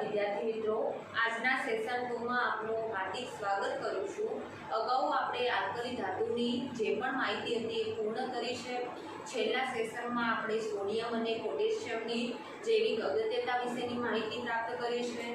विद्यार्थी मित्रों, आजना सेशन 2 में आपનું हार्दिक स्वागत करूँ છું। अगाऊ આપણે આલ્કલી ધાતુની જે પણ માહિતી હતી એ પૂર્ણ કરી છે। છેલ્લા સેશનમાં આપણે સોડિયમ અને પોટેશિયમની જૈવિક અગત્યતા વિશેની માહિતી પ્રાપ્ત કરી છે।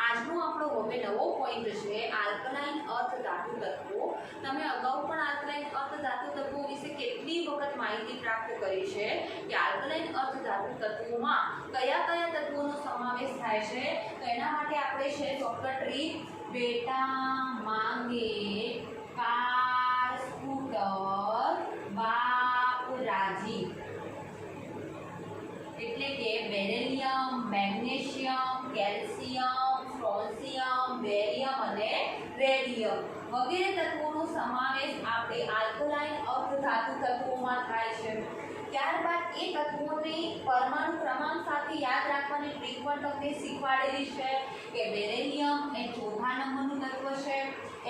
આજનો આપણો હવે નવો પોઈન્ટ છે આલ્કલાઇન અર્ધ ધાતુ તત્વો। તમે અગાઉ પણ આલ્કલાઇન અર્ધ ધાતુ તત્વો વિશે કેટલી વખત માહિતી પ્રાપ્ત કરી છે કે આલ્કલાઇન અર્ધ ધાતુ તત્વોમાં કયા કયા તત્વોનો સમાવેશ થાય છે। તો એના માટે આપણે છે ચોક્કસ ટ્રીક બેટા માંગે કાર સ્કૂટર બાપ રાજી એટલે કે બેરિલિયમ, મેગ્નેશિયમ, કેલ્શિયમ, સ્ટ્રોન્શિયમ, બેરિયમ અને રેડિયમ વગેરે તત્વોનો સમાવેશ આપણે આલ્કલાઇન અર્ધ ધાતુ તત્વોમાં થાય છે। ત્યારબાદ એ તત્વોની પરમાણુ ક્રમાંક સાથે યાદ રાખવાની ટ્રીક પણ તમને શીખવાડેલી છે કે બેરિલિયમ એ ચોથા નંબરનું તત્વ છે,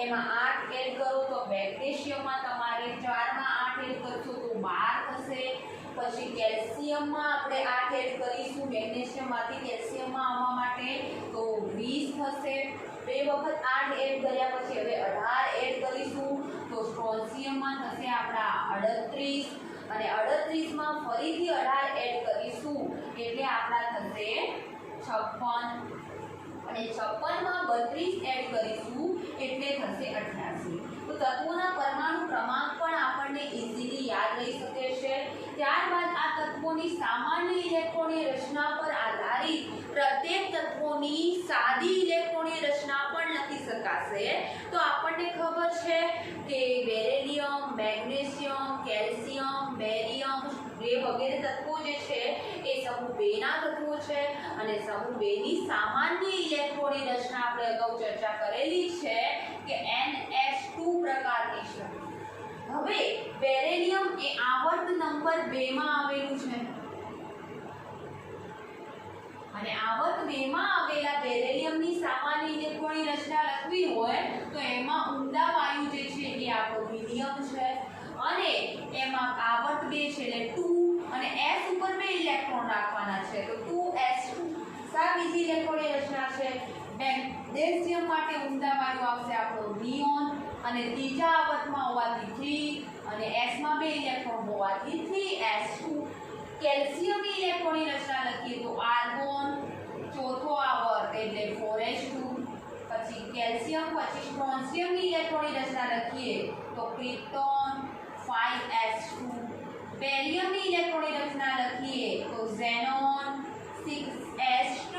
એમાં 8 એડ કરો તો મેગ્નેશિયમમાં તમારે 4 માં 8 એડ કરશો તો 12 થશે। પછી કેલ્શિયમમાં આપણે 8 એડ કરીશું મેગ્નેશિયમમાંથી કેલ્શિયમમાં આવવા માટે તો 20 થશે। બે વખત 8 એડ કર્યા પછી હવે 18 એડ કરીશું તો સ્ટ્રોન્શિયમમાં થશે આપણા 38 અને 38 માં ફરીથી 18 એડ કરીશું એટલે આપણા થશે 56 અને 56 માં 32 એડ કરીશું એટલે થશે 88। તો તત્વોના પરમાણુ ક્રમાંક પણ આપણને ઈઝીલી યાદ રહી શકે છે। ત્યારબાદ આ તત્વોની સામાન્ય ઇલેક્ટ્રોનની રચના પર આધારિત પ્રત્યેક તત્વોની સાદી ઇલેક્ટ્રોનની રચના પણ લખી શકાશે। તો આપણને ખબર છે કે બેરિલિયમ, મેગ્નેશિયમ, કેલ્શિયમ, બેરિયમ એ વગેરે તત્વો જે છે એ સમૂહ 2 ના તત્વો છે અને સમૂહ 2 ની સામાન્ય ઇલેક્ટ્રોનની રચના આપણે અગાઉ ચર્ચા કરેલી છે કે NH2 પ્રકારની છે। હવે બેરિલિયમ એ આવર્ત નંબર 2 માં આવેલું છે અને આવર્ત 2 માં આવેલા બેરિલિયમની સામાન્ય ઇલેક્ટ્રોનની રચના લખવી હોય તો એમાં ઊંડા વાયુ જે છે એ આપણો હિલિયમ છે અને એમાં આવર્ત 2 છે એટલે 2 અને s ઉપર 2 ઇલેક્ટ્રોન રાખવાના છે તો 2s2। સા બીજી ઇલેક્ટ્રોનની રચના છે મેગ્નેશિયમ માટે ઊંડા વાયુ આવશે આપણો નિયોન અને ત્રીજા આવર્તમાં હોવાથી 3 અને s માં 2 ઇલેક્ટ્રોન હોવાથી 3s2। કેલ્શિયમની ઇલેક્ટ્રોનની રચના લખીએ તો આર્ગોન ચોથો આવર્ત એટલે 4s2। પછી કેલ્શિયમ પછી સ્ટ્રોન્શિયમની ઇલેક્ટ્રોનની રચના લખીએ તો ક્રિપ્ટોન 5s2। બેરિયમની ઇલેક્ટ્રોનની રચના લખીએ તો ઝેનોન 6s2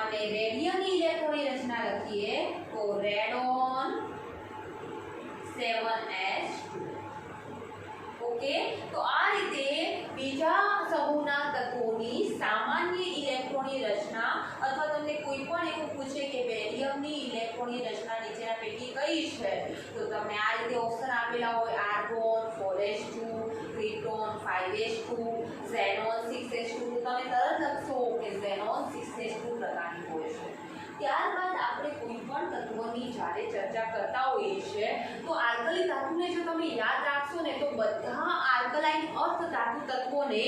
અને રેડિયમની ઇલેક્ટ્રોનની રચના લખીએ તો રેડોન 7s2। ઓકે, તો આ રીતે બીજા સમૂહના તત્વોની સામાન્ય ઇલેક્ટ્રોનની રચના અથવા તમને કોઈ પણ એવું પૂછે કે બેરિયમની ઇલેક્ટ્રોનની રચના નીચેના પૈકી કઈ છે તો તમને આ રીતે ઓપ્શન આપેલા હોય argon 4s2, krypton 5s2, xenon 6s2 તો તમે તરત લખશો કે ઝેનોન 6s2 પ્રકારની હોય છે। ત્યારબાદ આપણે કોઈ પણ તત્વની જ્યારે ચર્ચા કરતા હોઈએ છીએ તો આલ્કલી ધાતુને જો તમે યાદ રાખશો ને તો બધા આલ્કલાઇન અર્ધ ધાતુ તત્વોને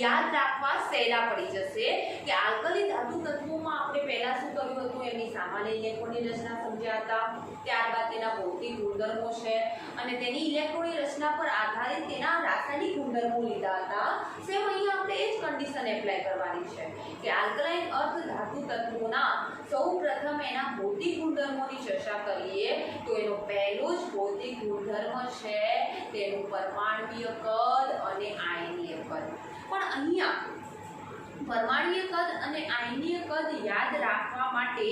યાદ રાખવા સહેલા પડી જશે કે આલ્કલી ધાતુ તત્વોમાં આપણે પહેલા શું કર્યું હતું એમની સામાન્ય ઇલેક્ટ્રોનની રચના સમજ્યા હતા, ત્યારબાદ તેના ભૌતિક ગુણધર્મો છે અને તેની ઇલેક્ટ્રોનની રચના પર આધારિત તેના રાસાયણિક ગુણધર્મો લીધા હતા। સેમ અહીંયા આપણે એ જ કન્ડિશન એપ્લાય કરવાની છે કે આલ્કલાઇન અર્ધ ધાતુ તત્વોના સૌપ્રથમ એના ભૌતિક ગુણધર્મોની ચર્ચા કરીએ તો એનો પહેલો જ ભૌતિક ગુણધર્મ છે તેનું પરમાણુય કદ અને આયનીય કદ। પણ અહીંયા પરમાણુય કદ અને આયનીય કદ યાદ રાખવા માટે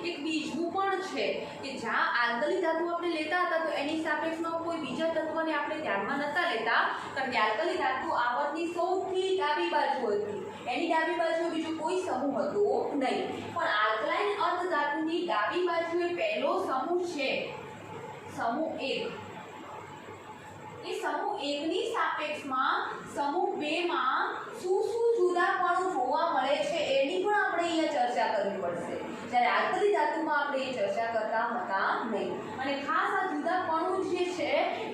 એક બીજું પણ છે કે જ્યાં આલ્કલી ધાતુ આપણે લેતા હતા તો એની સાપેક્ષમાં કોઈ બીજા તત્વને આપણે ધ્યાનમાં નતા લેતા કારણ કે આલ્કલી ધાતુ આવર્તની સૌથી ડાબી બાજુ હતી, એની ડાબી બાજુ બીજો કોઈ સમૂહ હતો નહીં। પણ આલ્કલાઇન અર્ધ ધાતુની ડાબી બાજુએ પહેલો સમૂહ છે સમૂહ 1। એ સમૂહ 1 ની સાપેક્ષમાં સમૂહ 2 માં શું જુદાપણું જોવા મળે છે એની પણ આપણે અહીંયા ચર્ચા કરવી પડશે જ્યારે આલ્કલી ધાતુમાં આપણે એ ચર્ચા કરતા હતા નહીં। અને ખાસ આ જુદાપણું જે છે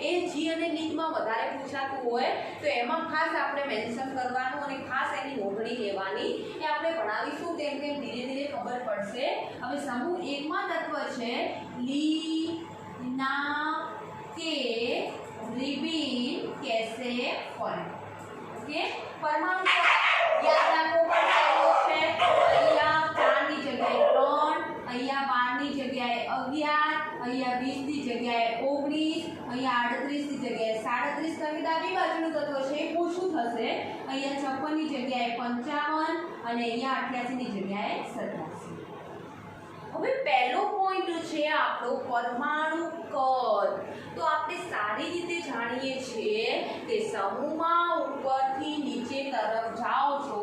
એ જી અને નીટમાં વધારે પૂછાતું હોય તો એમાં ખાસ આપણે મેન્શન કરવાનું અને ખાસ એની નોંધણી લેવાની એ આપણે આપણે ભણાવીશું તેમ તેમ ધીરે ધીરે ખબર પડશે। હવે સમૂહ 1 માં તત્વ છે लीना के रिबीन कैसे फरे। ओके, परमाणु याद રાખો પડતો છે। અહીંયા 4 ની જગ્યાએ 3, અહીંયા 12 ની જગ્યાએ 11, અહીંયા 20 ની જગ્યાએ 19, અહીંયા 38 ની જગ્યાએ 37 કારણ કે ડાબી બાજુનું તત્વ છે એ પૂછું થશે। અહીંયા 56 ની જગ્યાએ 55 અને અહીંયા 88 ની જગ્યાએ 87। હવે પહેલો પોઈન્ટ છે આપણો પરમાણુ કદ। તો આપણે સારી રીતે જાણીએ છીએ કે સમૂહમાં ઉપરથી નીચે તરફ જાઓ છો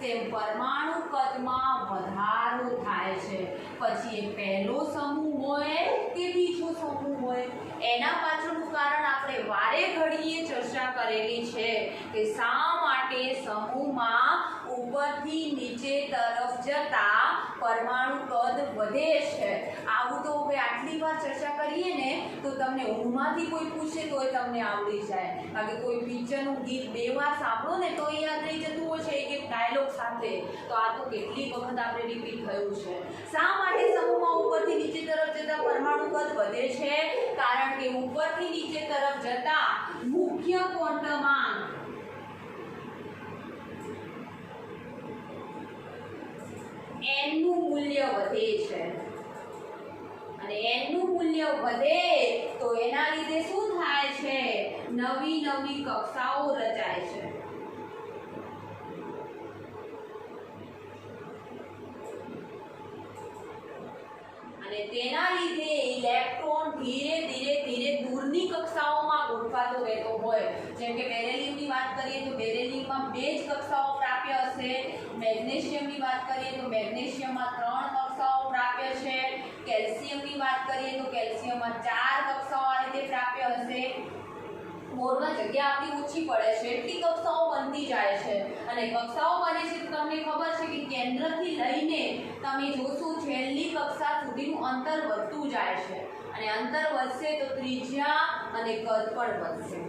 તેમ પરમાણુ કદમાં વધારો થાય છે। પછી એ પહેલો સમૂહ હોય કે બીજો સમૂહ હોય એના પાછળનું કારણ આપણે વારે ઘડીએ ચર્ચા કરેલી છે કે શા માટે સમૂહમાં ઉપરથી નીચે તરફ જતા પરમાણુ કદ વધે છે। આવું તો હવે આટલી વાર ચર્ચા કરીએ ને તો તમને ઊંઘમાંથી કોઈ પૂછે તોય તમને આવડી જાય કારણ કે કોઈ પિક્ચરનું ગીત 2 વાર સાંભળો ને તો યાદ રહી જતું હોય છે એક ડાયલોગ સાથે। તો આ તો કેટલી વખત આપણે રિપીટ થયું છે। શા માટે સમૂહમાં ઉપરથી નીચે તરફ જતા પરમાણુ કદ વધે છે? કારણ કે ઉપરથી નીચે તરફ જતા મુખ્ય ક્વોન્ટમાંક n નું મૂલ્ય વધે છે અને n નું મૂલ્ય વધે તો એના લીધે શું થાય છે? નવી નવી કક્ષાઓ રચાય છે। અને તેના લીધે ઇલેક્ટ્રોન ધીરે ધીરે દૂરની કક્ષાઓમાં ગોઠવાતો રહેતો હોય। જેમ કે બેરિલિયમની વાત કરીએ તો બેરિલિયમમાં 2 જ કક્ષાઓ પ્રાપ્ય હશે। મેગ્નેશિયમની વાત કરીએ તો મેગ્નેશિયમમાં 3 કક્ષાઓ પ્રાપ્ય છે। કેલ્શિયમની વાત કરીએ તો કેલ્શિયમમાં 4 કક્ષાઓ આ રીતે પ્રાપ્ય હશે। બોર્ડમાં જગ્યા આપણી ઓછી પડે છે એટલી કક્ષાઓ બનતી જાય છે અને કક્ષાઓ બને છે તો તમને ખબર છે કે કેન્દ્રથી લઈને તમે જોશો છેલ્લી કક્ષા સુધીનું અંતર વધતું જાય છે અને અંતર વધશે તો ત્રિજ્યા અને કદ પણ વધશે।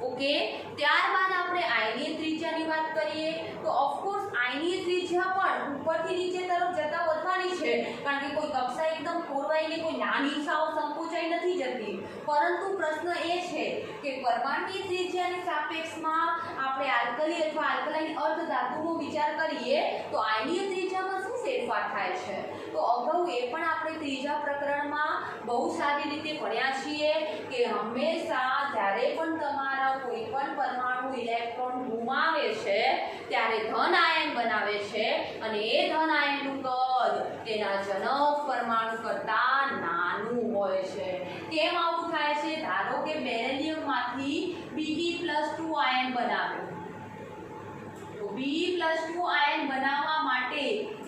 ઓકે, ત્યારબાદ આપણે આયનીય ત્રિજ્યાની વાત કરીએ તો ઓફકોર્સ આયનીય ત્રિજ્યા પણ ઉપરથી નીચે તરફ જતા વધવાની છે કારણ કે કોઈ કક્ષા એકદમ ખોરવાઈને કોઈ નાની સાવ સંકોચાઈ નથી જતી। પરંતુ પ્રશ્ન એ છે કે પરમાણુની ત્રિજ્યાની સાપેક્ષમાં આપણે આલ્કલી અથવા આલ્કલાઇન અર્ધધાતુનો વિચાર કરીએ તો આયનીય ત્રિજ્યામાં શું ફેરફાર થાય છે? તો અગાઉ એ પણ આપણે ત્રીજા પ્રકરણમાં બહુ સારી રીતે ભણ્યા છીએ કે હંમેશા જ્યારે પણ તમારા કોઈ પણ પરમાણુ ઇલેક્ટ્રોન ગુમાવે છે ત્યારે ધન આયન બનાવે છે અને એ ધન આયનનું કદ તેના જનક પરમાણુ કરતાં નાનું હોય છે। કેમ આવું થાય છે? ધારો કે બેરિલિયમમાંથી Be+2 આયન બનાવ્યો તો Be+2 આયન બનાવવા માટે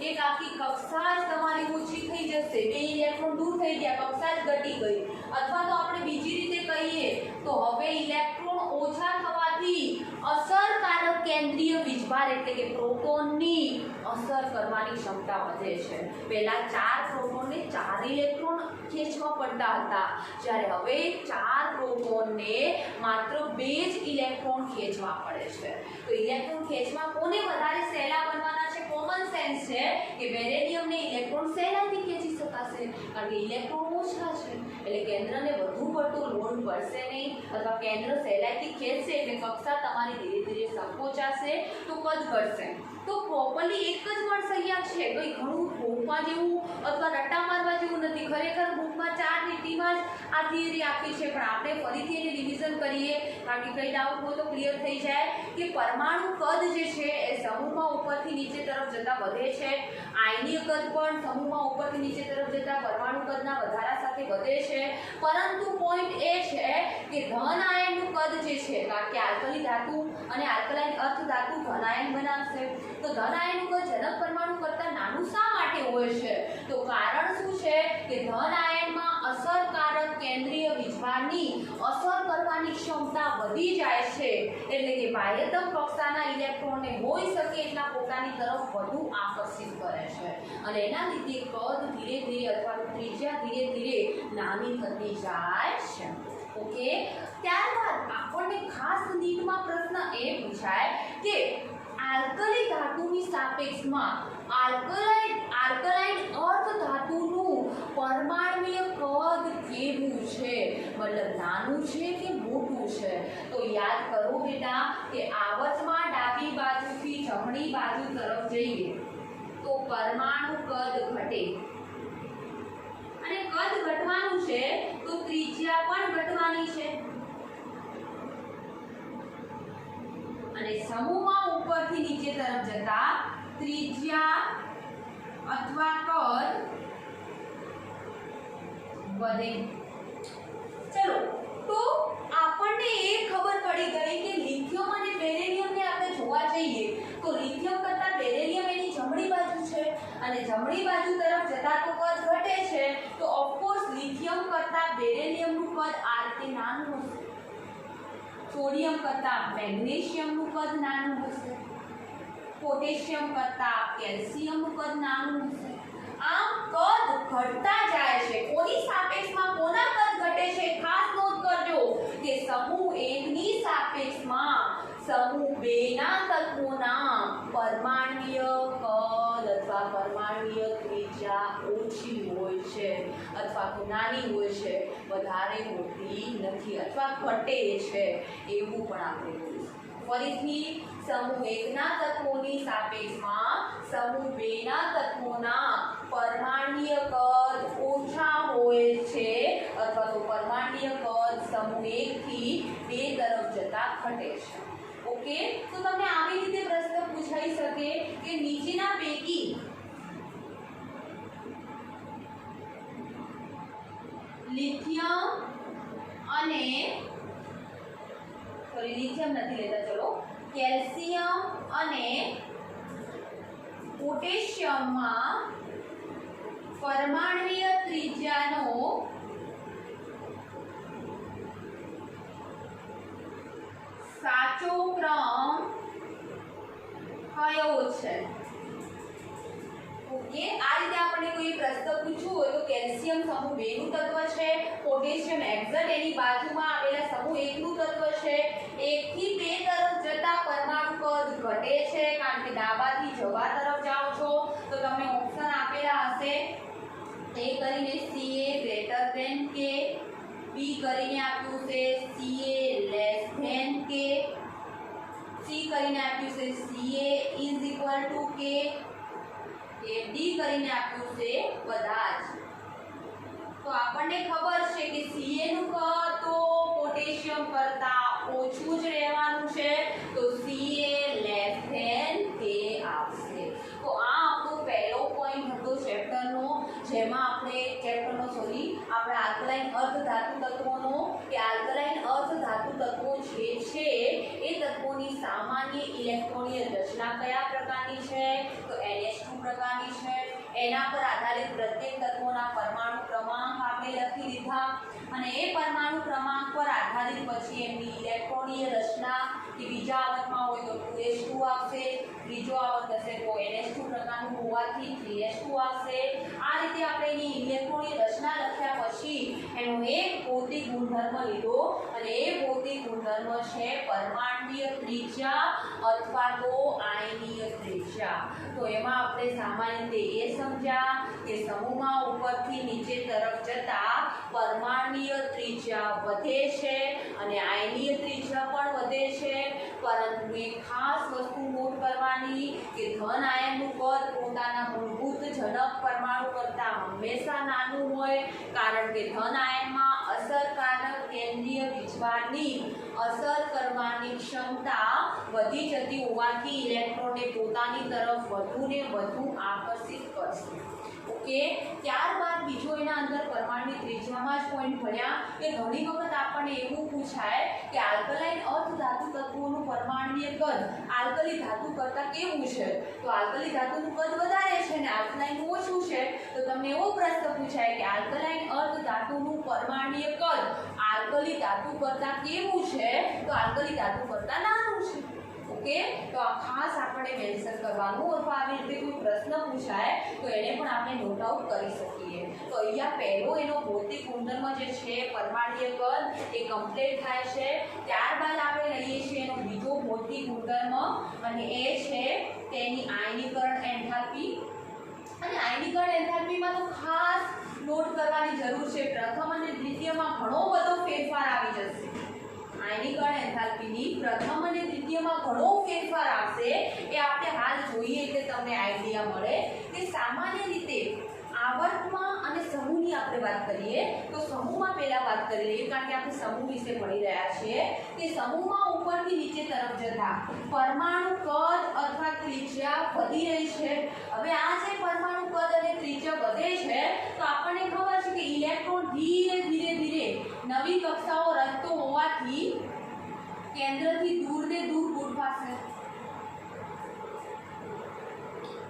એક આખી કક્ષા જ તમારી ઓછી થઈ જશે। 2 ઇલેક્ટ્રોન દૂર થઈ ગયા, કક્ષા જ ઘટી ગઈ। અથવા તો આપણે બીજી રીતે કહીએ તો હવે ઇલેક્ટ્રોન ઓછા થવાથી અસરકારક કેન્દ્રીય વીજભાર એટલે કે પ્રોટોનની અસર કરવાની ક્ષમતા વધે છે। પહેલા 4 પ્રોટોનને 4 ઇલેક્ટ્રોન ખેંચવા પડતા હતા જ્યારે હવે 4 પ્રોટોનને માત્ર 2 જ ઇલેક્ટ્રોન ખેંચવા પડે છે। તો ઇલેક્ટ્રોન ખેંચવા કોને વધારે સહેલા બનવાના છે? કોમન સેન્સ છે કે બેરિલિયમને ઇલેક્ટ્રોન સહેલાઈથી ખેંચી શકાશે કારણ કે ઇલેક્ટ્રોન ઓછા છે એટલે કેન્દ્રને વધુ પડતો લોડ પડશે નહીં અથવા કેન્દ્ર સહેલાઈથી ખેંચશે એટલે કક્ષા તમારી ધીરે ધીરે સંકોચાશે તો કદ ઘટશે। તો પ્રોપરલી એક જ મળસૈયા છે, કંઈ ઘણું ભૂખવા જેવું અથવા રટ્ટા મારવા જેવું નથી। ખરેખર બુકમાં 4 લીટીમાં જ આ થિયરી આપી છે પણ આપણે ફરીથી એને રિવિઝન કરીએ કારણ કે કંઈ ડાઉટ હોય તો ક્લિયર થઈ જાય કે પરમાણુ કદ જે છે એ સમૂહમાં ઉપરથી નીચે તરફ જતા વધે છે। આયનીય કદ પણ સમૂહમાં ઉપરથી નીચે તરફ જતા પરમાણુ કદના વધારા સાથે વધે છે। પરંતુ પોઈન્ટ એ છે કે ધન આયનનું કદ જે છે કારણ કે આલ્કલી ધાતુ અને આલ્કલાઇન અર્ધધાતુ ધન આયન બનાવશે તો ધન આયનનું કદ જનક પરમાણુ કરતાં નાનું શા માટે હોય છે? તો કારણ શું છે કે ધન આયનમાં અસરકારક કેન્દ્રીય વીજભારની અસર કરવાની ક્ષમતા વધી જાય છે એટલે કે બાહ્યતમ કક્ષાના ઇલેક્ટ્રોનને હોઈ શકે એટલા પોતાની તરફ વધુ આકર્ષિત કરે છે અને એના લીધે કદ ધીરે ધીરે અથવા ત્રિજ્યા ધીરે ધીરે નાની થતી જાય છે। ઓકે, ત્યારબાદ આપણને ખાસ નીટમાં પ્રશ્ન એ પૂછાય કે આલ્કલી ધાતુની સાપેક્ષમાં આલ્કલાઇન અર્ધ ધાતુનું પરમાણ્વીય કદ કેવું છે, મતલબ નાનું છે કે મોટું છે? તો યાદ કરો બેટા કે આવર્તમાં ડાબી બાજુથી જમણી બાજુ તરફ જઈએ તો પરમાણુ કદ ઘટે, અને કદ ઘટવાનું છે તો ત્રિજ્યા પણ ઘટવાની છે, અને સમૂહમાં ઉપરથી નીચે તરફ જતા ત્રિજ્યા અથવા કદ વધે. ચલો, તો આપણને એ ખબર પડી ગઈ કે લિથિયમ અને બેરિલિયમને આપણે જોવા જઈએ તો લિથિયમ કરતા બેરિલિયમ એની જમણી બાજુ છે, અને જમણી બાજુ તરફ જતા તો કદ ઘટે છે, તો ઓફકોર્સ લિથિયમ કરતા બેરિલિયમનું કદ આ રીતે નાનું હશે, સોડિયમ કરતા મેગ્નેશિયમનું કદ નાનું હશે, પોટેશિયમ કરતા કેલ્શિયમનું કદ નાનું હશે. આમ કદ ઘટતા જાય છે. કોની સાપેક્ષમાં કોના કદ ઘટે છે? ખાસ નોંધ કરજો કે સમૂહ 1 ની સાપેક્ષમાં સમૂહ 2 ના તત્વોના પરમાણ્વીય કદ અથવા પરમાણ્વીય ત્રિજ્યા ઓછી હોય છે, અથવા તો નાની હોય છે, વધારે હોતી નથી અથવા ઘટે છે, એવું પણ આપણે જોઈશું. ફરીથી સમૂહ 1 ના તત્વોની સાપેક્ષમાં સમૂહ 2 ના તત્વોના પરમાણ્વીય કદ ઓછા હોય છે, અથવા તો પરમાણ્વીય કદ સમૂહ 1 થી 2 તરફ જતા ઘટે છે. ઓકે, તો તમને આવી રીતે પ્રશ્ન પૂછાઈ શકે કે નીચેના પૈકી લિથિયમ નથી લેતા, ચલો કેલ્શિયમ અને પોટેશિયમમાં પરમાણ્વીય ત્રિજ્યાનો સાચો ક્રમ કયો છે? ઓકે, આ રીતે આપણને કોઈ પ્રશ્ન પૂછવું હોય તો કેલ્શિયમ સમૂહ 2 નું તત્વ છે, પોટેશિયમ એક્ઝેક્ટ એની બાજુમાં આવેલા સમૂહ 1 નું તત્વ છે. 1 થી 2 તરફ જતા પરમાણુ કદ ઘટે છે, કારણ કે ડાબાથી જવા તરફ જાઓ છો તો તમને ઓપ્શન આપેલા હશે. એ કરીને Ca > K, B કરીને આપ્યું છે Ca K, C કરીને આપ્યું છે Ca = K, એ ડી કરીને આપ્યું છે બધા જ. તો આપણને ખબર છે કે Ca નું કદ તો પોટેશિયમ કરતા ઓછું જ રહેવાનું છે, તો Ca K આવશે. તો આ આપણો પહેલો પોઈન્ટ હતો ચેપ્ટરનો, જેમાં આપણે આપણા આલ્કલાઇન અર્ધ ધાતુ તત્વોનો કે આલ્કલાઇન અર્ધ ધાતુ તત્વો જે છે એ તત્વોની સામાન્ય ઇલેક્ટ્રોનીય રચના કયા પ્રકારની છે? તો NH2 પ્રકારની છે. એના પર આધારિત પ્રત્યેક તત્વોના પરમાણુ ક્રમાંક આપણે લખી દીધા, અને એ પરમાણુ ક્રમાંક પર આધારિત પછી એમની ઇલેક્ટ્રોનીય રચના કે બીજા આવર્તમાં હોય તો 2s2 આવશે, ત્રીજો આવર્ત હશે તો NH2 પ્રકારનું હોવાથી 3s2 આવશે. આ રીતે આપણે એની ઇલેક્ટ્રોનીય રચના લખ્યા પછી એનો એક ભૌતિક ગુણધર્મ લીધો, અને એ ભૌતિક ગુણધર્મ છે પરમાણ્વીય ત્રિજ્યા અથવા તો આયનીય ત્રિજ્યા. તો એમાં આપણે સામાન્ય રીતે એ સમજ્યા કે સમૂહમાં ઉપરથી નીચે તરફ જતા પરમાણ્વીય ત્રિજ્યા વધે છે અને આયનીય ત્રિજ્યા પણ વધે છે, પરંતુ એક ખાસ વસ્તુ નોટ કરવાની કે ધન આયનનું કદ પોતાના મૂળભૂત જનક પરમાણુ કરતાં હંમેશા નાનું હોય, કારણ કે ધન આયનમાં અસરકારક કેન્દ્રીય વીજભારની અસર કરવાની ક્ષમતા વધી જતી હોવાથી ઇલેક્ટ્રોનને પોતાની તરફ વધુ ને વધુ આકર્ષિત કરશે. ઓકે, ત્યારબાદ બીજો એના અંદર પરમાણુ ત્રિજ્યામાં જ પોઈન્ટ ભણ્યા કે ઘણી વખત આપણને એવું પૂછાય કે આલ્કલાઇન અર્ધ ધાતુ તત્વોનું પરમાણ્વીય કદ આલ્કલી ધાતુ કરતાં કેવું છે? તો આલ્કલી ધાતુનું કદ વધારે છે ને આલ્કલાઇન ઓછું છે, તો તમને એવો પ્રશ્ન પૂછાય કે આલ્કલાઇન અર્ધ ધાતુનું પરમાણ્વીય કદ આલ્કલી ધાતુ કરતાં કેવું છે? તો આલ્કલી ધાતુ કરતાં નાનું છે. ઓકે, તો આ ખાસ આપણે મેન્શન કરવાનું, અથવા આવી રીતે કોઈ પ્રશ્ન પૂછાય તો એને પણ આપણે નોટ આઉટ કરી શકીએ. તો અહીંયા પહેલો એનો ભૌતિક ગુણધર્મ જે છે પરમાણ્વીય કદ એ કમ્પ્લીટ થાય છે. ત્યારબાદ આપણે લઈએ છીએ એનો બીજો ભૌતિક ગુણધર્મ, અને એ છે તેની આયનીકરણ એન્થાલ્પી. અને આયનીકરણ એન્થાલ્પીમાં તો ખાસ નોટ કરવાની જરૂર છે, પ્રથમ અને દ્વિતીયમાં ઘણો બધો ફેરફાર આવી જશે. આયનીકરણ એન્થાલ્પીની પ્રથમ અને દ્વિતીયમાં ઘણો ફેરફાર આવશે, એ આપણે હાલ જોઈએ એટલે તમને આઈડિયા મળે કે સામાન્ય રીતે આવર્તમાં અને સમૂહની આપણે વાત કરીએ તો સમૂહમાં પહેલા વાત કરી લઈએ, કારણ કે આપણે સમૂહ વિશે ભણી રહ્યા છીએ કે સમૂહમાં ઉપરથી નીચે તરફ જતા પરમાણુ કદ અથવા ત્રિજ્યા વધી રહી છે. હવે આ જે પરમાણુ કદ અને ત્રિજ્યા વધે છે તો આપણને ખબર છે કે ઇલેક્ટ્રોન ધીરે ધીરે નવી કક્ષાઓ રચતો હોવાથી કેન્દ્રથી દૂર ને દૂર ગોઠવાશે.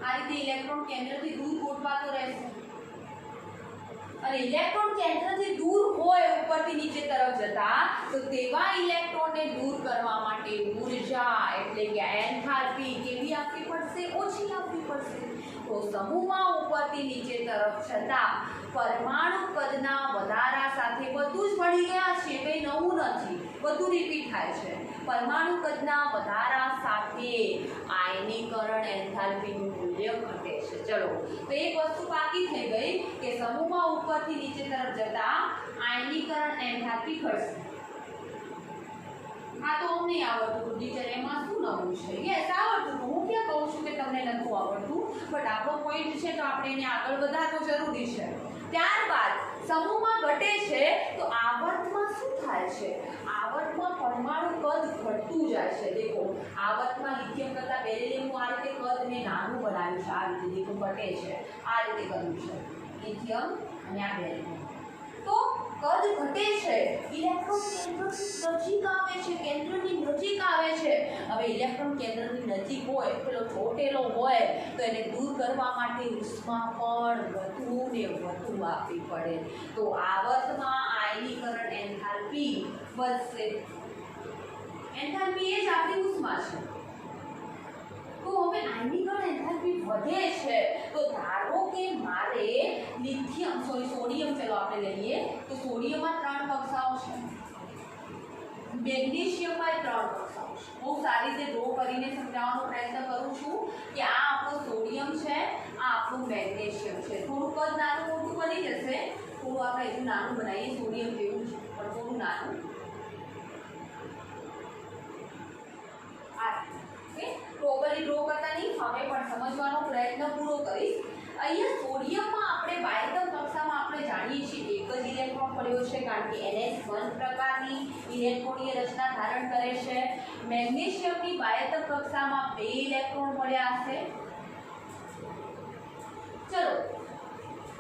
આ રીતે ઇલેક્ટ્રોન કેન્દ્રથી દૂર ગોઠવાતો રહેશે, અને ઇલેક્ટ્રોન કેન્દ્રથી દૂર હોય ઉપરથી નીચે તરફ જતા તો તેવા ઇલેક્ટ્રોનને દૂર કરવા માટે ઊર્જા એટલે કે એન્થાલ્પી કેવી આપવી પડશે? ઓછી આપવી પડશે. તો સમૂહમાં ઉપરથી નીચે તરફ જતા પરમાણુ કદના વધારા સાથે બધું જ ભણી ગયા છે, કંઈ નવું નથી, બધું રિપીટ થાય છે. પરમાણુ કદના વધારા સાથે આયનીકરણ એન્થાલ્પીનું મૂલ્ય ઘટે છે. ચલો, તો એક વસ્તુ બાકી થઈ ગઈ કે સમૂહમાં ઉપરથી નીચે તરફ જતા આયનીકરણ એન્થાલ્પી ઘટશે. આ તો અમને આવડતું ટીચર, એમાં શું નવું છે? યસ, આવડતું. હું ક્યાં કહું છું કે તમને નથી આવડતું, બટ આપણો પોઈન્ટ છે તો આપણે એને આગળ વધારવો જરૂરી છે. ત્યારબાદ સમૂહમાં ઘટે છે તો આવર્તમાં શું થાય છે? આવર્તમાં પરમાણુ કદ ઘટતું જાય છે. દેખો, આવર્તમાં લિથિયમ કરતા બેરિલિયમનું આ રીતે કદને નાનું બનાવ્યું છે, આ રીતે દેખો ઘટે છે, આ રીતે કર્યું છે લિથિયમ અને આ બેરિલિયમ. તો કદ ઘટે છે, ઇલેક્ટ્રોન કેન્દ્રની નજીક આવે છે, કેન્દ્રની નજીક આવે છે. હવે ઇલેક્ટ્રોન કેન્દ્રની નજીક હોય, પેલો ચોટેલો હોય તો એને દૂર કરવા માટે ઉષ્મા પણ વધુ ને વધુ આપવી પડે. તો આવર્તમાં આયનીકરણ એન્થાલ્પી વધશે. એન્થાલ્પી એ જ આપણી ઉષ્મા છે. તો હવે આયનીકરણ એન્થાલ્પી વધે છે તો ધારો કે મારે સોડિયમ ચલો આપણે લઈએ તો સોડિયમમાં 3 કક્ષાઓ છે, મેગ્નેશિયમમાં 3 કક્ષાઓ છે. બહુ સારી રીતે ડ્રો કરીને સમજાવવાનો પ્રયત્ન કરું છું કે આ આપણું સોડિયમ છે, આ આપણું મેગ્નેશિયમ છે. થોડું કદ નાનું મોટું બની જશે, થોડું આપણે એટલું નાનું બનાવીએ, સોડિયમ જેવું છે પણ થોડું નાનું. પ્રોપરલી ડ્રો કરતા નહીં, હવે પણ સમજવાનો પ્રયત્ન પૂરો કરીશ. અહીંયા સોડિયમમાં આપણે બાયતમ કક્ષામાં આપણે જાણીએ છીએ એક જ ઇલેક્ટ્રોન પડ્યો છે, કારણ કે NH1 પ્રકારની ઇલેક્ટ્રોનીય રચના ધારણ કરે છે. મેગ્નેશિયમની બાયતમ કક્ષામાં 2 ઇલેક્ટ્રોન પડ્યા હશે. ચલો,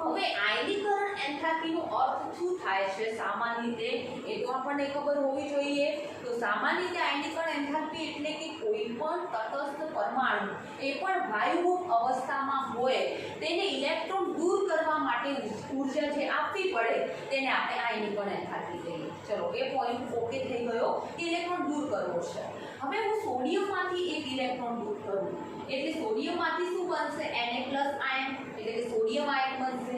હવે આયનીકરણ એન્થાલ્પીનો અર્થ શું થાય છે સામાન્ય રીતે એ તો આપણને ખબર હોવી જોઈએ. તો સામાન્ય રીતે આયનીકરણ એન્થાલ્પી એટલે કે કોઈ પણ તટસ્થ પરમાણુ એ પણ વાયુરૂપ અવસ્થામાં હોય તેને ઇલેક્ટ્રોન દૂર કરવા માટે ઊર્જા જે આપવી પડે તેને આપણે આયનીકરણ એન્થાલ્પી કહીએ. ચલો, એ પોઈન્ટ ઓકે થઈ ગયો કે ઇલેક્ટ્રોન દૂર કરવો છે. હવે હું સોડિયમમાંથી એક ઇલેક્ટ્રોન દૂર કરું એટલે સોડિયમમાંથી શું બનશે? Na+ આયન એટલે કે સોડિયમ આયન બનશે.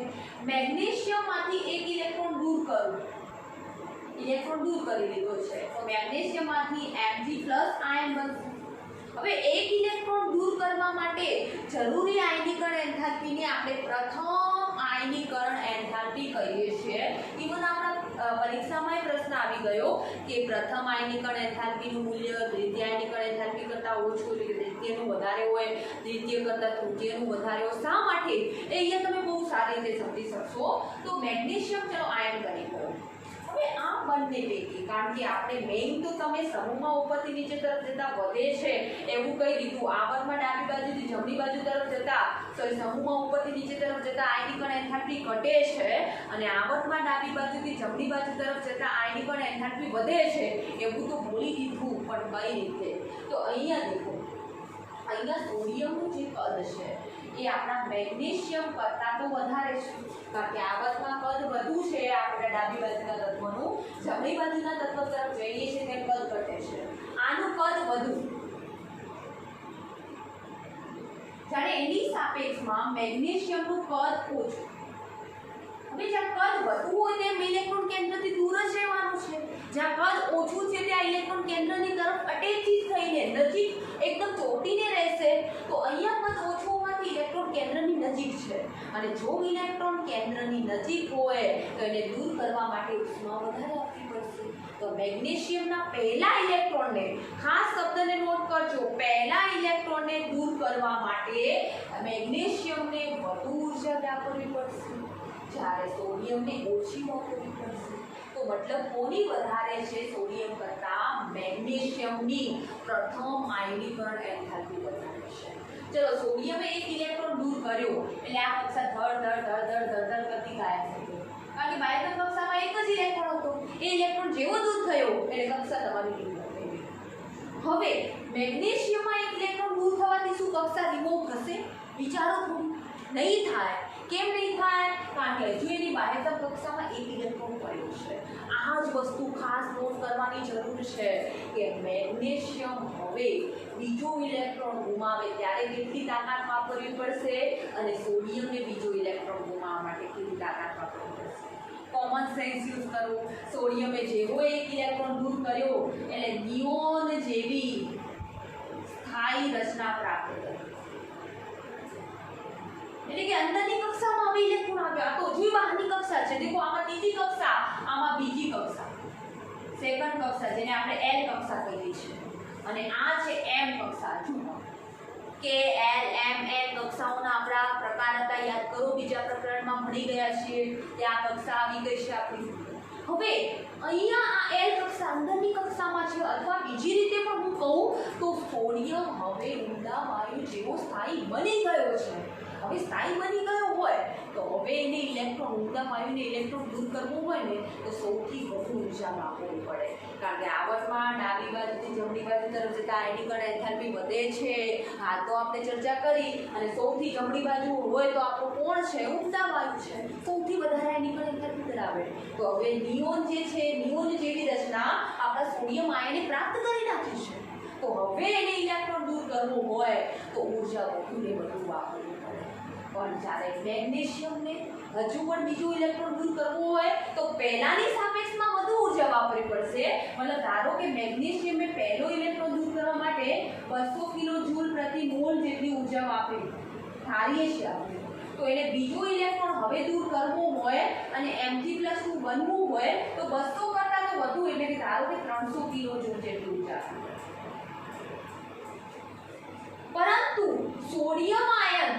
મેગ્નેશિયમમાંથી એક ઇલેક્ટ્રોન દૂર કરું, ઇલેક્ટ્રોન દૂર કરી લીધો છે તો મેગ્નેશિયમમાંથી Mg+ આયન બનશે. હવે એક ઇલેક્ટ્રોન દૂર કરવા માટે જરૂરી આયનીકરણ એન્થાલ્પીને આપણે પ્રથમ આયનીકરણ એન્થાલ્પી કહીએ છીએ. ઇવન આપણા પરીક્ષામાં પ્રશ્ન આવી ગયો કે પ્રથમ આયનીકરણ એન્થાલ્પીનું મૂલ્ય દ્વિતીય આયનીકરણ એન્થાલ્પી કરતાં ઓછું એટલે કે દ્વિતીયનું વધારે હોય, દ્વિતીય કરતાં તૃતીયનું વધારે હોય. શા માટે? એ અહીંયા તમે બહુ સારી રીતે સમજી શકશો. તો મેગ્નેશિયમ ચલો આયન કરી ગયો. હવે આ બંને પૈકી, કારણ કે આપણે મેઇન તો તમે સમૂહમાં ઉપરથી નીચે તરફ જતા વધે છે એવું કહી દીધું, આવર્તમાં ડાબી બાજુથી જમણી બાજુ તરફ જતા સમૂહમાં ઉપરથી નીચે તરફ જતા આયનીકરણ એન્થાલ્પી ઘટે છે, અને આવર્તમાં ડાબી બાજુથી જમણી બાજુ તરફ જતા આયનીકરણ એન્થાલ્પી વધે છે એવું તો બોલી દીધું, પણ કઈ રીતે? તો અહીંયા દેખો, અહીંયા સોડિયમનું જે કદ છે એ આપણા મેગ્નેશિયમ કરતાં તો વધારે છે, કારણ કે આવર્તમાં કદ વધુ છે આપણે ડાબી બાજુના તત્વનું, જમણી બાજુના તત્વ તરફ જઈએ છીએ તેમ કદ ઘટે છે. આનું કદ વધુ, જ્યારે એની સાપેક્ષમાં મેગ્નેશિયમનું કદ ઓછું. હવે જ્યાં કદ વધુ હોય તેમ ઇલેક્ટ્રોન કેન્દ્રથી દૂર જ રહેવાનું છે. જ્યાં કદ ઓછું છે ત્યાં ઇલેક્ટ્રોન કેન્દ્રની તરફ અટેચિત થઈને નજીક એકદમ ચોંટીને રહેશે. તો અહીંયા કદ ઓછું હોવાથી ઇલેક્ટ્રોન કેન્દ્રની નજીક છે, અને જો ઇલેક્ટ્રોન કેન્દ્રની નજીક હોય તો એને દૂર કરવા માટે ઉષ્મા વધારે આપવી પડશે. તો મેગ્નેશિયમના પહેલા ઇલેક્ટ્રોનને, ખાસ શબ્દને નોટ કરજો, પહેલા ઇલેક્ટ્રોનને દૂર કરવા માટે મેગ્નેશિયમને વધુ ઉર્જા વાપરવી પડશે, જ્યારે સોડિયમને ઓછી વાપરવી પડશે. તો મતલબ કોની વધારે છે? સોડિયમ કરતાં મેગ્નેશિયમની પ્રથમ આયનીકરણ એન્થાલ્પી વધારે છે. ચલો, સોડિયમે એક ઇલેક્ટ્રોન દૂર કર્યો એટલે આ કક્ષા ધડ ધડ ધડ ધડ ધડ ધડ કરતી ગાયબ થઈ ગઈ, કારણ કે બાહ્ય કક્ષામાં એક જ ઇલેક્ટ્રોન હતો. એ ઇલેક્ટ્રોન જેવો દૂર થયો એટલે કક્ષા તમારી દૂર થઈ ગઈ. હવે મેગ્નેશિયમમાં એક ઇલેક્ટ્રોન દૂર થવાથી શું કક્ષા રિમૂવ થશે? વિચારો થોડું. નહીં થાય. કેમ નહીં થાય? કારણ કે હજુ એની બાહ્યતમ કક્ષામાં એક ઇલેક્ટ્રોન પડ્યો છે. આ જ વસ્તુ ખાસ નોટ કરવાની જરૂર છે કે મેગ્નેશિયમ હવે બીજો ઇલેક્ટ્રોન ગુમાવે ત્યારે કેટલી તાકાત વાપરવી પડશે, અને સોડિયમને બીજો ઇલેક્ટ્રોન ગુમાવવા માટે કેટલી તાકાત વાપરવી પડશે. કોમન સેન્સ યુઝ કરો. સોડિયમે જેવો એક ઇલેક્ટ્રોન દૂર કર્યો એટલે નિયોન જેવી સ્થાયી રચના પ્રાપ્ત કરી. એટલે કે અંદરની કક્ષામાં હવે ઇલેક્ટ્રોન આવ્યા. તો હજુ બહારની કક્ષા છે. દેખો, આમાં ત્રીજી કક્ષા, આમાં બીજી કક્ષા, સેકન્ડ કક્ષા, જેને આપણે એલ કક્ષા કહીએ છીએ, અને આ છે એમ કક્ષા. જુઓ કે એલ, એમ, એન કક્ષાઓના આપણા પ્રકાર હતા, યાદ કરો. બીજા પ્રકરણમાં ભણી ગયા છીએ. ત્યાં કક્ષા આવી ગઈ છે આપણી. હવે અહીંયા આ એલ કક્ષા અંદરની કક્ષામાં છે, અથવા બીજી રીતે પણ હું કહું તો સોડિયમ હવે ઊંડા વાયુ જેવો સ્થાયી બની ગયો છે. હવે સ્થાયી બની ગયો હોય તો હવે એને ઇલેક્ટ્રોન, ઊંડા વાયુને ઇલેક્ટ્રોન દૂર કરવું હોય ને તો સૌથી વધુ ઉર્જા વાપરવી પડે, કારણ કે આવર્તમાં ડાબી બાજુથી જમણી બાજુ તરફ જતા આયનીકરણ એન્થાલ્પી વધે છે. આ તો આપણે ચર્ચા કરી. અને સૌથી જમણી બાજુ હોય તો આપણો કોણ છે? ઊંડા વાયુ છે, સૌથી વધારે આયનીકરણ એન્થાલ્પી ધરાવે. તો હવે નિયોન જે છે, નિયોન જેવી રચના આપણા સોડિયમ આયને પ્રાપ્ત કરી નાખી છે. તો હવે એને ઇલેક્ટ્રોન દૂર કરવું હોય તો ઉર્જા વધુને વધુ વાપરવી પડે. પણ જ્યારે મેગ્નેશિયમને હજુ પણ બીજું ઇલેક્ટ્રોન દૂર કરવું હોય તો પહેલાની સાપેક્ષમાં વધુ ઉર્જા વાપરવી પડશે. મતલબ ધારો કે મેગ્નેશિયમે પહેલો ઇલેક્ટ્રોન દૂર કરવા માટે 200 કિલો જૂલ પ્રતિ મોલ જેટલી ઉર્જા વાપરી, ધારીએ છીએ આપણે. તો એને બીજો ઇલેક્ટ્રોન હવે દૂર કરવો હોય અને Mg+2 બનવું હોય તો 200 કરતાં તો વધુ, એટલે કે ધારો કે 300 કિલો જૂલ જેટલી ઉર્જા. પરંતુ સોડિયમ આયન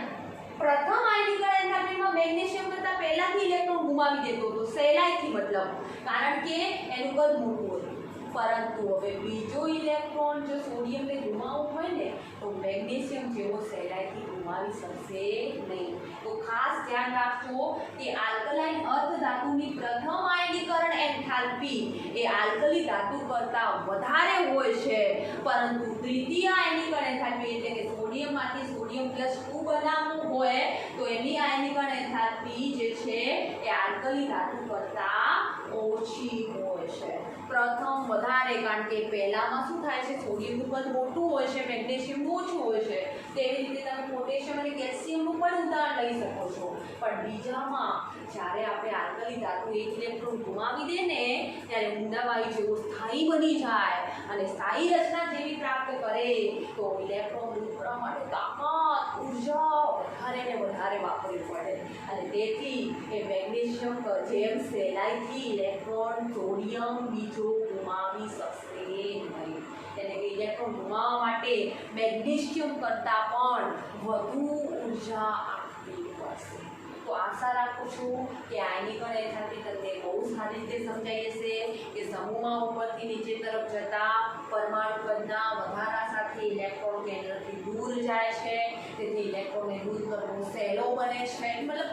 પ્રથમ આયનીકરણ એન્થાલ્પીમાં મેગ્નેશિયમ કરતાં પહેલાથી ઇલેક્ટ્રોન ગુમાવી દેતો હતો, સહેલાઈથી. મતલબ કારણ કે એનું કદ મોટું હતું. પરંતુ હવે બીજો ઇલેક્ટ્રોન જો સોડિયમને ગુમાવવું હોય ને તો મેગ્નેશિયમ જેવો સહેલાઈથી ગુમાવી શકશે નહીં. તો ખાસ ધ્યાન રાખજો કે આલ્કલાઇન અર્ધ ધાતુની પ્રથમ આયનીકરણ એન્થાલ્પી એ આલ્કલી ધાતુ કરતાં વધારે હોય છે, પરંતુ તૃતીય આયનીકરણ એન્થાલ્પી એટલે કે સોડિયમમાંથી સોડિયમ+2 બનાવવું હોય તો એની આયનીકરણ એન્થાલ્પી જે છે એ આલ્કલી ધાતુ કરતાં ઓછી હોય છે. પ્રથમ વધારે, કારણ કે પહેલામાં શું થાય છે? સોડિયમનું કદ મોટું હોય છે, મેગ્નેશિયમનું ઓછું હોય છે. તેવી રીતે તમે પોટેશિયમ અને કેલ્શિયમનું પણ ઉદાહરણ લઈ શકો છો. પણ બીજામાં જ્યારે આપણે આલ્કલી ધાતુ એક ઇલેક્ટ્રોન ગુમાવી દે ને ત્યારે ઊંડા વાયુ જેવો સ્થાયી બની જાય અને સ્થાયી રચના જેવી પ્રાપ્ત કરે તો ઇલેક્ટ્રોન દૂર કરવા માટે તાકાત, ઉર્જા વધારે ને વધારે વાપરવી પડે. અને તેથી એ મેગ્નેશિયમ જેમ સહેલાઈથી ઇલેક્ટ્રોન સોડિયમ બીજો ગુમાવી શકશે નહીં. એટલે કે ઇલેક્ટ્રોન ગુમાવવા માટે મેગ્નેશિયમ કરતાં પણ વધુ ઉર્જા આપવી પડશે. તો આશા રાખું છું કે આયનીકરણ એન્થાલ્પી તમને બહુ સારી રીતે સમજાઈ હશે કે સમૂહમાં ઉપરથી નીચે તરફ જતા પરમાણુ કદના વધારા સાથે ઇલેક્ટ્રોન કેન્દ્રથી દૂર જાય છે, તેથી ઇલેક્ટ્રોનને દૂર કરવો સહેલો બને છે. મતલબ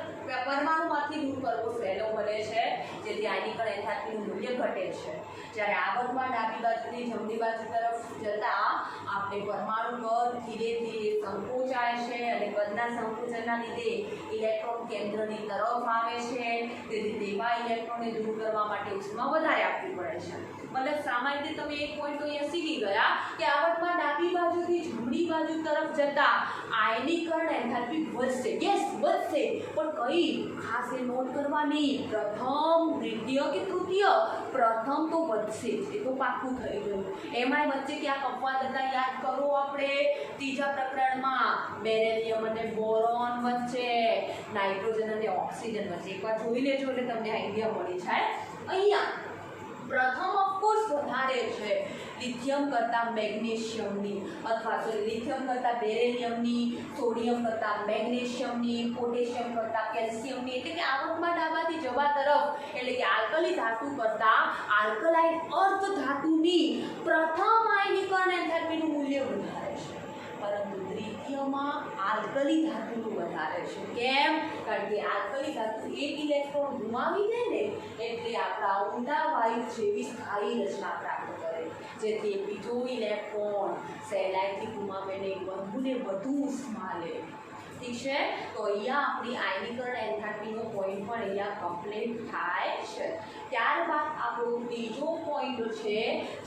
પરમાણુમાંથી દૂર કરવો સહેલો બને છે, જેથી આયનીકરણ એન્થાલ્પીનું મૂલ્ય ઘટે છે. જ્યારે આવર્તમાં ડાબી બાજુથી જમણી બાજુ તરફ જતા આપણે પરમાણુ કદ ધીરે ધીરે સંકોચાય છે અને કદના સંકોચનના લીધે ઇલેક્ટ્રોન કેન્દ્રની તરફ આવે છે, તેથી તેવા ઇલેક્ટ્રોનને દૂર કરવા માટે ઉષ્મા વધારે આપવી પડે છે. મતલબ સામાન્ય રીતે તમે એક પોઈન્ટ તો અહીંયા શીખી ગયા કે આવર્તમાં ડાબી બાજુથી જમણી બાજુ તરફ જતા આયનીકરણ એન્થાલ્પી વધશે. યસ, વધશે, પણ કઈ ખાસ એ નોટ કરવાની, પ્રથમ, દ્વિતીય કે તૃતીય? પ્રથમ તો વધશે જ, એ તો પાક્કું થઈ ગયું. એમાંય વચ્ચે ક્યાંક અપવાદ હતા, યાદ કરો આપણે ત્રીજા પ્રકરણમાં બેરેલિયમ અને બોરોન વચ્ચે, નાઇટ્રોજન અને ઓક્સિજન વચ્ચે. એકવાર જોઈ લેજો એટલે તમને આઈડિયા મળી જાય. અહીંયા પ્રથમ ઓફકોર્સ વધારે છે લિથિયમ કરતાં મેગ્નેશિયમની, અથવા સોરી લિથિયમ કરતાં બેરેલિયમની, સોડિયમ કરતાં મેગ્નેશિયમની, પોટેશિયમ કરતાં કેલ્શિયમની. એટલે કે આવર્તમાં ડાબાથી જવા તરફ, એટલે કે આલ્કલી ધાતુ કરતાં આલ્કલાઇન અર્ધ ધાતુની પ્રથમ આયનીકરણ એન્થાલ્પીનું મૂલ્ય વધારે છે, પરંતુ દ્વિતીયમાં આલ્કલી ધાતુનું વધારે છે. કેમ? કારણ કે આલ્કલી ધાતુ એક ઇલેક્ટ્રોન ગુમાવી દે ને એટલે આપણા ઊંડા વાયુ જેવી સ્થાયી રચના પ્રાપ્ત કરે, જેથી બીજો ઇલેક્ટ્રોન સહેલાઈથી ગુમાવે નહીં, વધુને વધુ ઉષ્મા લે. ઠીક છે, તો અહીંયા આપણી આયનીકરણ એન્થાલ્પીનો પોઈન્ટ પણ અહીંયા કમ્પ્લીટ થાય છે. ત્યારબાદ આપણો ત્રીજો પોઈન્ટ છે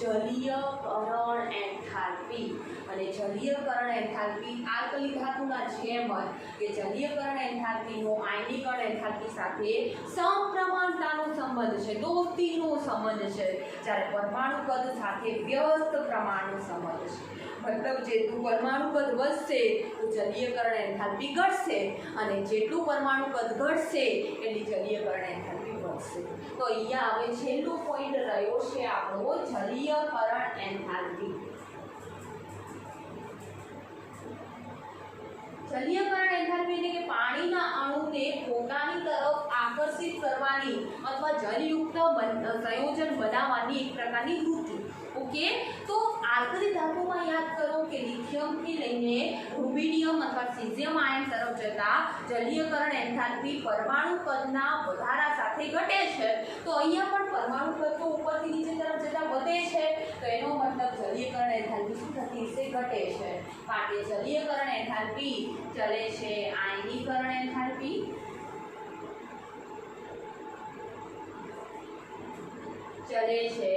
જલીયકરણ એન્થાલ્પી. અને જલીયકરણ એન્થાલ્પી આલ્કલી ધાતુના જેમ જ કે જલીયકરણ એન્થાલ્પીનો આયનીકરણ એન્થાલ્પી સાથે સમપ્રમાણતાનો સંબંધ છે, દોસ્તીનો સંબંધ છે, જ્યારે પરમાણુ કદ સાથે વ્યસ્ત પ્રમાણનો સંબંધ છે. મતલબ જેટલું પરમાણુ કદ વધશે તો જલીયકરણ એન્થાલ્પી ઘટશે, અને જેટલું પરમાણુ કદ ઘટશે એટલી જલીયકરણ એન્થાલ્પી વધશે. તો અહીંયા હવે છેલ્લો પોઈન્ટ રહ્યો છે આપણો જલીયકરણ એન્થાલ્પી. જલીયકરણ એન્થાલ્પી એટલે કે પાણીના અણુને પોતાની તરફ આકર્ષિત કરવાની અથવા જલયુક્ત સંયોજન બનાવવાની એક પ્રકારની વૃત્તિ. ઓકે, તો આલ્કલી ધાતુમાં યાદ કરો કે લિથિયમથી લઈને રૂબિડિયમ અથવા સીઝિયમ આયન તરફ જતા જલીયકરણ એન્થાલ્પી પરમાણુ કદના વધારા સાથે ઘટે છે. તો અહીંયા પણ પરમાણુ કદ તો ઉપરથી નીચે તરફ જતા વધે છે, તો એનો મતલબ જલીયકરણ એન્થાલ્પી શું થતી હશે? ઘટે છે. કારણ કે જલીયકરણ એન્થાલ્પી ચલે છે આયનીકરણ એન્થાલ્પી, ચલે છે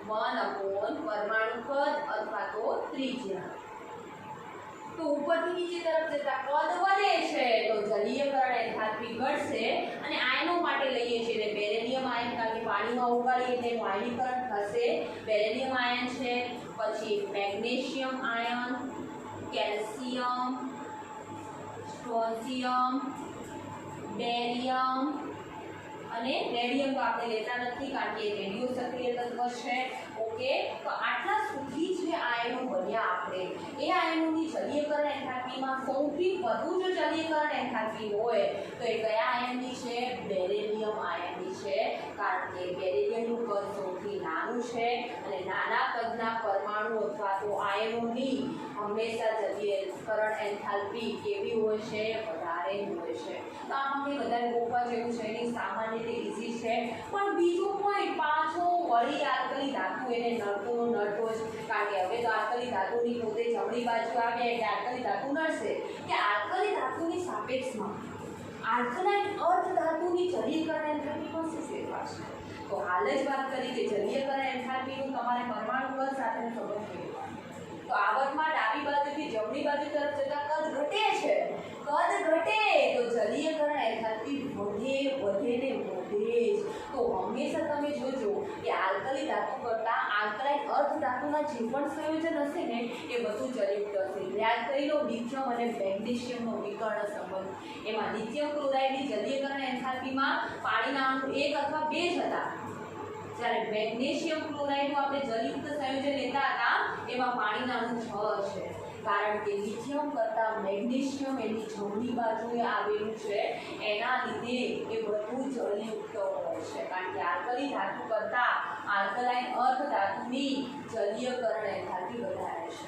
1 પરમાણુ કદ અથવા તો ત્રિજ્યા. તો ઉપરથી નીચે તરફ જતા કદ વધે છે તો જલીયકરણ એન્થાલ્પી ઘટશે. અને આયનો માટે લઈએ છીએ એટલે બેરેલિયમ આયન, કારણ કે પાણીમાં ઓગાળીએ એટલે એનું આયનીકરણ થશે. બેરેલિયમ આયન છે, પછી મેગ્નેશિયમ આયન, કેલ્શિયમ, સ્ટ્રોન્શિયમ, બેરિયમ અને રેડિયમ તો આપણે લેતા નથી કારણ કે રેડિયો સક્રિય તત્વ છે. ઓકે, તો આટલા સુધી જે આયનો બન્યા આપણે, એ આયનોની જલીયકરણ એન્થાલ્પીમાં સૌથી વધુ જો જલીયકરણ એન્થાલ્પી હોય તો એ કયા આયનની છે? બેરેલિયમ આયનની છે, કારણ કે બેરેલિયમનું કદ સૌથી નાનું છે અને નાના કદના પરમાણુ અથવા તો આયનોની હંમેશા જલીયકરણ એન્થાલ્પી કેવી હોય છે? વધારે હોય છે. તો આમાં વધારે ગોપવા જેવું છે નહીં, સામાન્ય રીતે ઈઝી છે. પણ બીજો પોઈન્ટ પાછો વળી આલ્કલી ધાતુ એને નડતો જ, કારણ કે હવે તો આલ્કલી ધાતુની પોતે જમણી બાજુ આવે એટલે આલ્કલી ધાતુ નડશે કે આલ્કલી ધાતુની સાપેક્ષમાં આલ્કલાઇન અર્ધ ધાતુની જલીયકરણ એન્થાલ્પીમાં શું ફેરફાર છે? તો હાલ જ વાત કરી કે જલીયકરણ એન્થાલ્પીનું તમારે પરમાણુ કદ સાથેનો સંબંધ ફેરવાનો. તો આવર્તમાં ડાબી બાજુથી જમણી બાજુ તરફ જતા કદ ઘટે છે, કદ ઘટે તો જલીયકરણ એન્થાલ્પી વધે ને વધે જ. તો હંમેશા તમે જોજો કે આલ્કલી ધાતુ કરતાં આલ્કલાઇન અર્ધ ધાતુના જે પણ સંયોજન હશે ને એ બધું જલયુક્ત હશે. યાદ કરી લો લિથિયમ અને મેગ્નેશિયમનો વિકર્ણ સંબંધ. એમાં લિથિયમ ક્લોરાઇડની જલીયકરણ એન્થાલ્પીમાં પાણીના અણુ 1 અથવા 2 જ હતા, જ્યારે મેગ્નેશિયમ ક્લોરાઇડનું આપણે જલયુક્ત સંયોજન લેતા હતા એમાં પાણીના અણુ 6 છે. કારણ કે લિથિયમ કરતાં મેગ્નેશિયમ એની જમણી બાજુએ આવેલું છે, એના લીધે એ બધું જલયુક્ત હોય છે. કારણ કે આલ્કલી ધાતુ કરતાં આલ્કલાઇન અર્ધ ધાતુની જલીયકરણ એન્થાલ્પી વધારે છે.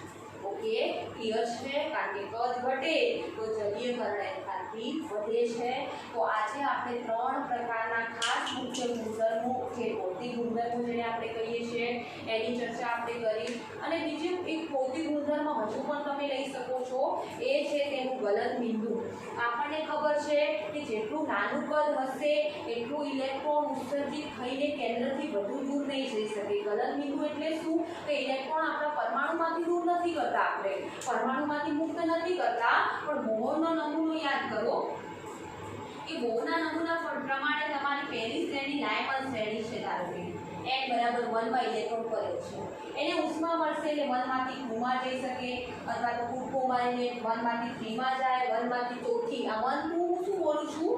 ઓકે, ક્લિયર છે? કારણ કે કદ ઘટે તો જલીયકરણ એન્થાલ્પી વધે છે. તો આજે આપણે 3 પ્રકારના ખાસ મુખ્ય ગુણધર્મો, જે ભૌતિક ગુણધર્મો જેને આપણે કહીએ છીએ એની ચર્ચા આપણે કરી. અને બીજું એક ભૌતિક ગુણધર્મ હજુ પણ તમે લઈ શકો છો, એ છે તેનું ગલન બિંદુ. આપણને ખબર છે કે જેટલું જેટલું નાનું કદ હશે એટલું ઇલેક્ટ્રોન ઉત્સર્જિત થઈને કેન્દ્રથી વધુ દૂર નહીં જઈ શકે. ગલન બિંદુ એટલે શું કે ઇલેક્ટ્રોન આપણા પરમાણુમાંથી દૂર નથી કરતા, આપણે પરમાણુમાંથી મુક્ત નથી કરતા, પણ બોહરનો નમૂનો યાદ કરો કે બોહરના નમૂના પ્રમાણે તમારી પહેલી શ્રેણી લાયમન શ્રેણી છે, ધારો કે n બરાબર 1 માં ઇલેક્ટ્રોન કરે છે, એને ઉષ્મા મળશે એટલે 1 માંથી 2 માં જઈ શકે, અથવા તો કૂદકો મારીને 1 માંથી 3 માં જાય, 1 માંથી 4 થી આ 1 2 હું શું બોલું છું,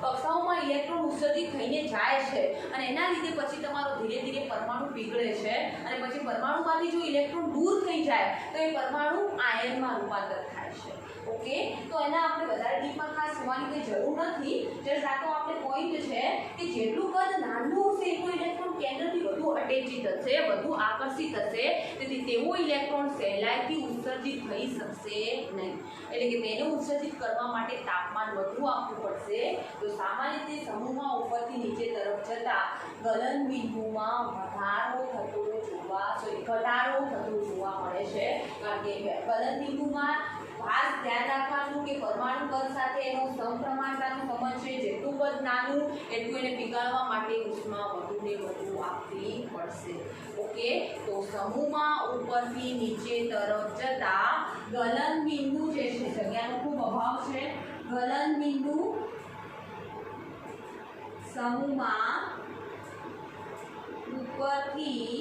કક્ષાઓમાં ઇલેક્ટ્રોન ઉત્સર્જિત થઈને જાય છે અને એના લીધે પછી તમારો ધીરે ધીરે પરમાણુ પીગળે છે અને પછી પરમાણુમાંથી જો ઇલેક્ટ્રોન દૂર થઈ જાય તો એ પરમાણુ આયનમાં રૂપાંતર થાય છે. ઓકે, તો એના આપણે વધારે ડીપમાં ખાસ જોવાની કોઈ જરૂર નથી. જસ્ટ આ તો આપણે પોઈન્ટ છે કે જેટલું કદ નાનું હશે એટલું ઇલેક્ટ્રોન કેન્દ્રથી વધુ અટેચિત હશે, વધુ આકર્ષિત હશે, તેથી તેવો ઇલેક્ટ્રોન સહેલાઈથી ઉત્સર્જિત થઈ શકશે નહીં. એટલે કે તેને ઉત્સર્જિત કરવા માટે તાપમાન વધુ આપવું પડશે. તો સામાન્ય રીતે સમૂહમાં ઉપરથી નીચે તરફ જતા ગલન બિંદુમાં ઘટાડો થતો જોવા મળે છે. કારણ કે ગલન બિંદુમાં ખાસ ધ્યાન રાખવાનું કે પરમાણુ કદ સાથે એનો સમપ્રમાણતાનો સંબંધ છે. જેટલું કદ નાનું એટલું એને પીગાળવા માટે ઉષ્મા વધુને વધુ આપવી પડશે. ઓકે, તો સમૂહમાં ઉપરથી નીચે તરફ જતા ગલન બિંદુ જે છે, જગ્યાનો ખૂબ અભાવ છે, ગલન બિંદુ સમૂહમાં ઉપરથી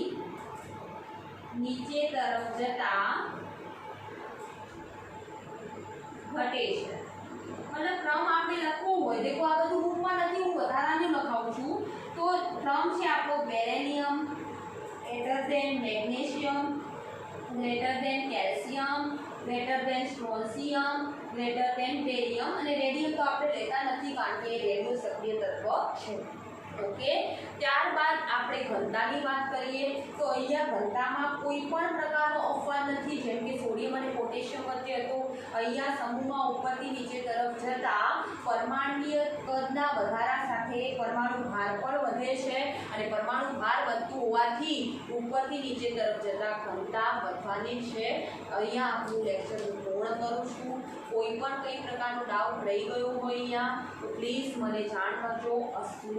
નીચે તરફ જતા ઘટે છે. मतलब क्रम आपने लखવો હોય, देखो આ બધું બુકમાં નથી, હું વધારાનું લખાવું છું. તો ક્રમ છે આપણો beryllium greater than magnesium greater than calcium greater than strontium greater than barium, અને રેડિયમ તો આપણે લેતા નથી કારણ કે એ રેડિયો સક્રિય તત્વ છે. ઓકે, ત્યારબાદ આપણે ઘનતાની વાત કરીએ તો અહીંયા ઘનતામાં કોઈ પણ પ્રકારનો અપવાદ નથી. જેમ કે સોડિયમ અને પોટેશિયમ વચ્ચે હતો, અહીંયા સમૂહમાં ઉપરથી નીચે તરફ જતા પરમાણુય કદના વધારા સાથે પરમાણુ ભાર પણ વધે છે અને પરમાણુ ભાર વધતું હોવાથી ઉપરથી નીચે તરફ જતા ઘનતા વધવાની છે. અહીંયા આપણું લેક્ચર હું પૂર્ણ કરું છું. કોઈ પણ કંઈ પ્રકારનો ડાઉટ રહી ગયો હોય અહીંયા તો પ્લીઝ મને જાણ કરજો. અસ્તુ.